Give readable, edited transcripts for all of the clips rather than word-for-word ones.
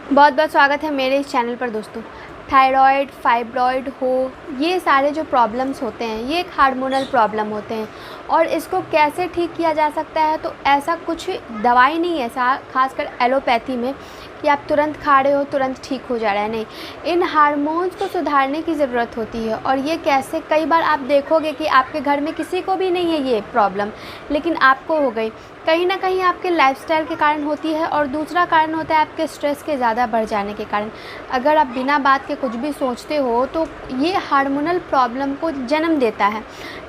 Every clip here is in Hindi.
बहुत बहुत स्वागत है मेरे इस चैनल पर दोस्तों। थायराइड, फाइब्रॉइड हो, ये सारे जो प्रॉब्लम्स होते हैं ये एक हार्मोनल प्रॉब्लम होते हैं और इसको कैसे ठीक किया जा सकता है, तो ऐसा कुछ दवाई नहीं है ऐसा खासकर एलोपैथी में कि आप तुरंत खा रहे हो तुरंत ठीक हो जा रहा है। नहीं, इन हार्मोन्स को सुधारने की ज़रूरत होती है। और ये कैसे, कई बार आप देखोगे कि आपके घर में किसी को भी नहीं है ये प्रॉब्लम, लेकिन आपको हो गई। कहीं ना कहीं आपके लाइफस्टाइल के कारण होती है और दूसरा कारण होता है आपके स्ट्रेस के ज़्यादा बढ़ जाने के कारण। अगर आप बिना बात के कुछ भी सोचते हो तो ये हार्मोनल प्रॉब्लम को जन्म देता है,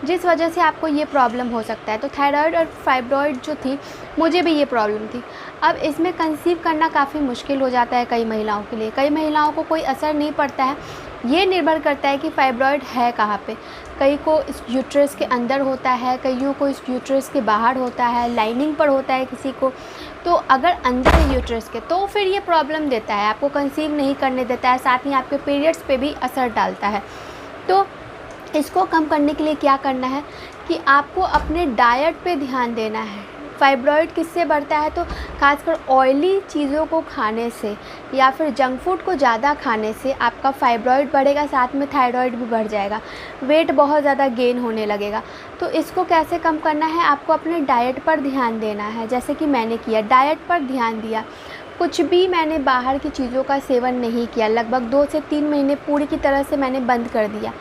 जिस वजह से आपको ये प्रॉब्लम हो सकता है। तो थायराइड और फाइब्रॉइड जो थी, मुझे भी ये प्रॉब्लम थी। अब इसमें कंसीव करना काफ़ी मुश्किल हो जाता है कई महिलाओं के लिए। कई महिलाओं को कोई असर नहीं पड़ता है, ये निर्भर करता है कि फाइब्रॉइड है कहाँ पे। कई को इस यूट्रस के अंदर होता है, कईयों को इस यूट्रस के बाहर होता है, लाइनिंग पर होता है किसी को। तो अगर अंदर है यूट्रस के तो फिर ये प्रॉब्लम देता है, आपको कंसीव नहीं करने देता है, साथ ही आपके पीरियड्स पे भी असर डालता है। तो इसको कम करने के लिए क्या करना है कि आपको अपने डाइट पे ध्यान देना है। फाइब्रॉइड किससे बढ़ता है, तो खासकर ऑयली चीज़ों को खाने से या फिर जंक फूड को ज़्यादा खाने से आपका फाइब्रॉइड बढ़ेगा, साथ में थायराइड भी बढ़ जाएगा, वेट बहुत ज़्यादा गेन होने लगेगा। तो इसको कैसे कम करना है, आपको अपने डाइट पर ध्यान देना है। जैसे कि मैंने किया, डाइट पर ध्यान दिया, कुछ भी मैंने बाहर की चीज़ों का सेवन नहीं किया। लगभग 2 से 3 महीने पूरी की तरह से मैंने बंद कर दिया,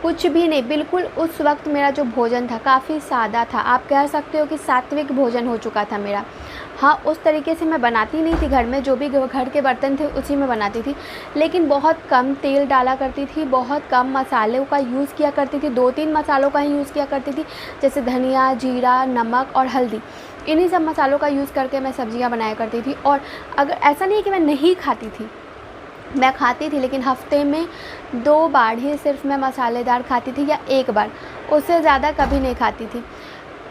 कुछ भी नहीं, बिल्कुल। उस वक्त मेरा जो भोजन था काफ़ी सादा था, आप कह सकते हो कि सात्विक भोजन हो चुका था मेरा। हाँ, उस तरीके से मैं बनाती नहीं थी घर में, जो भी घर के बर्तन थे उसी में बनाती थी, लेकिन बहुत कम तेल डाला करती थी, बहुत कम मसालों का यूज़ किया करती थी। 2-3 मसालों का ही यूज़ किया करती थी, जैसे धनिया, जीरा, नमक और हल्दी। इन्हीं सब मसालों का यूज़ करके मैं सब्जियां बनाया करती थी। और अगर ऐसा नहीं है कि मैं नहीं खाती थी, मैं खाती थी, लेकिन हफ्ते में 2 बार ही सिर्फ मैं मसालेदार खाती थी, या 1 बार, उससे ज़्यादा कभी नहीं खाती थी।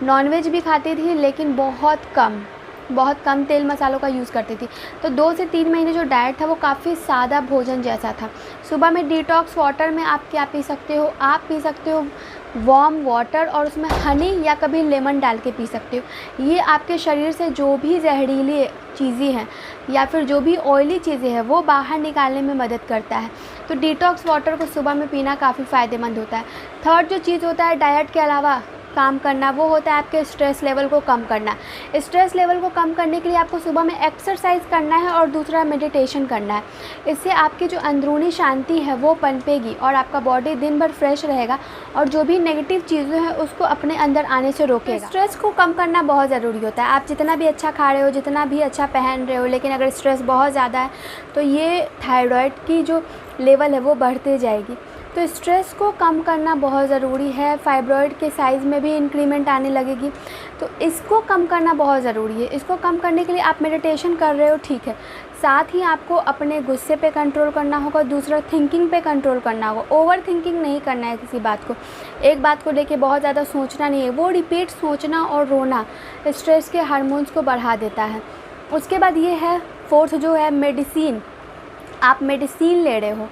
नॉनवेज भी खाती थी, लेकिन बहुत कम तेल मसालों का यूज़ करती थी। तो 2 से 3 महीने जो डाइट था वो काफ़ी सादा भोजन जैसा था। सुबह में डिटॉक्स वाटर में आप क्या पी सकते हो, आप पी सकते हो वार्म वाटर और उसमें हनी या कभी लेमन डाल के पी सकते हो। ये आपके शरीर से जो भी जहरीली चीज़ें हैं या फिर जो भी ऑयली चीज़ें हैं वो बाहर निकालने में मदद करता है। तो डिटॉक्स वाटर को सुबह में पीना काफ़ी फ़ायदेमंद होता है। थर्ड जो चीज़ होता है डाइट के अलावा काम करना, वो होता है आपके स्ट्रेस लेवल को कम करना। स्ट्रेस लेवल को कम करने के लिए आपको सुबह में एक्सरसाइज करना है और दूसरा मेडिटेशन करना है। इससे आपकी जो अंदरूनी शांति है वो पनपेगी और आपका बॉडी दिन भर फ्रेश रहेगा और जो भी नेगेटिव चीज़ें हैं उसको अपने अंदर आने से रोकेगा। स्ट्रेस को कम करना बहुत ज़रूरी होता है। आप जितना भी अच्छा खा रहे हो, जितना भी अच्छा पहन रहे हो, लेकिन अगर स्ट्रेस बहुत ज़्यादा है तो ये थायराइड की जो लेवल है वो बढ़ते जाएगी। तो स्ट्रेस को कम करना बहुत ज़रूरी है। फाइब्रॉइड के साइज़ में भी इंक्रीमेंट आने लगेगी, तो इसको कम करना बहुत ज़रूरी है। इसको कम करने के लिए आप मेडिटेशन कर रहे हो, ठीक है, साथ ही आपको अपने गुस्से पे कंट्रोल करना होगा, दूसरा थिंकिंग पे कंट्रोल करना होगा। ओवर थिंकिंग नहीं करना है किसी बात को, एक बात को लेके बहुत ज़्यादा सोचना नहीं है। वो रिपीट सोचना और रोना स्ट्रेस के हार्मोन्स को बढ़ा देता है। उसके बाद ये है फोर्थ जो है मेडिसिन। आप मेडिसिन ले रहे हो,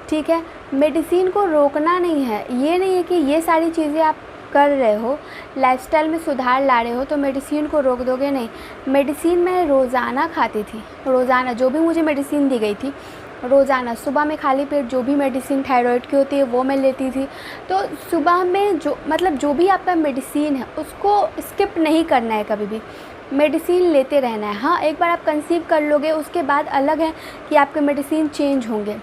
ठीक है, मेडिसिन को रोकना नहीं है। ये नहीं है कि ये सारी चीज़ें आप कर रहे हो, लाइफस्टाइल में सुधार ला रहे हो तो मेडिसिन को रोक दोगे, नहीं। मेडिसिन मैं रोज़ाना खाती थी, रोज़ाना जो भी मुझे मेडिसिन दी गई थी रोज़ाना सुबह में खाली पेट जो भी मेडिसिन थायराइड की होती है वो मैं लेती थी। तो सुबह में जो भी आपका मेडिसिन है उसको स्किप नहीं करना है, कभी भी मेडिसिन लेते रहना है। हाँ, एक बार आप कंसीव कर लोगे उसके बाद अलग है कि आपके मेडिसिन चेंज होंगे,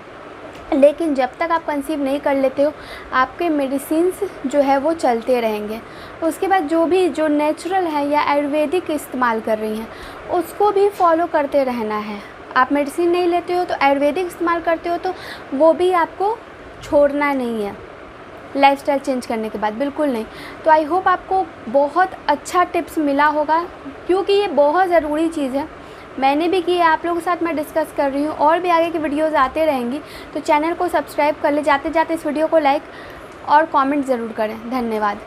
लेकिन जब तक आप कंसीव नहीं कर लेते हो आपके मेडिसिन्स जो है वो चलते रहेंगे। उसके बाद जो नेचुरल है या आयुर्वेदिक इस्तेमाल कर रही हैं उसको भी फॉलो करते रहना है। आप मेडिसिन नहीं लेते हो तो आयुर्वेदिक इस्तेमाल करते हो तो वो भी आपको छोड़ना नहीं है लाइफस्टाइल चेंज करने के बाद, बिल्कुल नहीं। तो आई होप आपको बहुत अच्छा टिप्स मिला होगा, क्योंकि ये बहुत ज़रूरी चीज़ है। मैंने भी की है, आप लोगों के साथ मैं डिस्कस कर रही हूँ, और भी आगे की वीडियोज़ आते रहेंगी। तो चैनल को सब्सक्राइब कर ले, जाते जाते इस वीडियो को लाइक और कमेंट ज़रूर करें। धन्यवाद।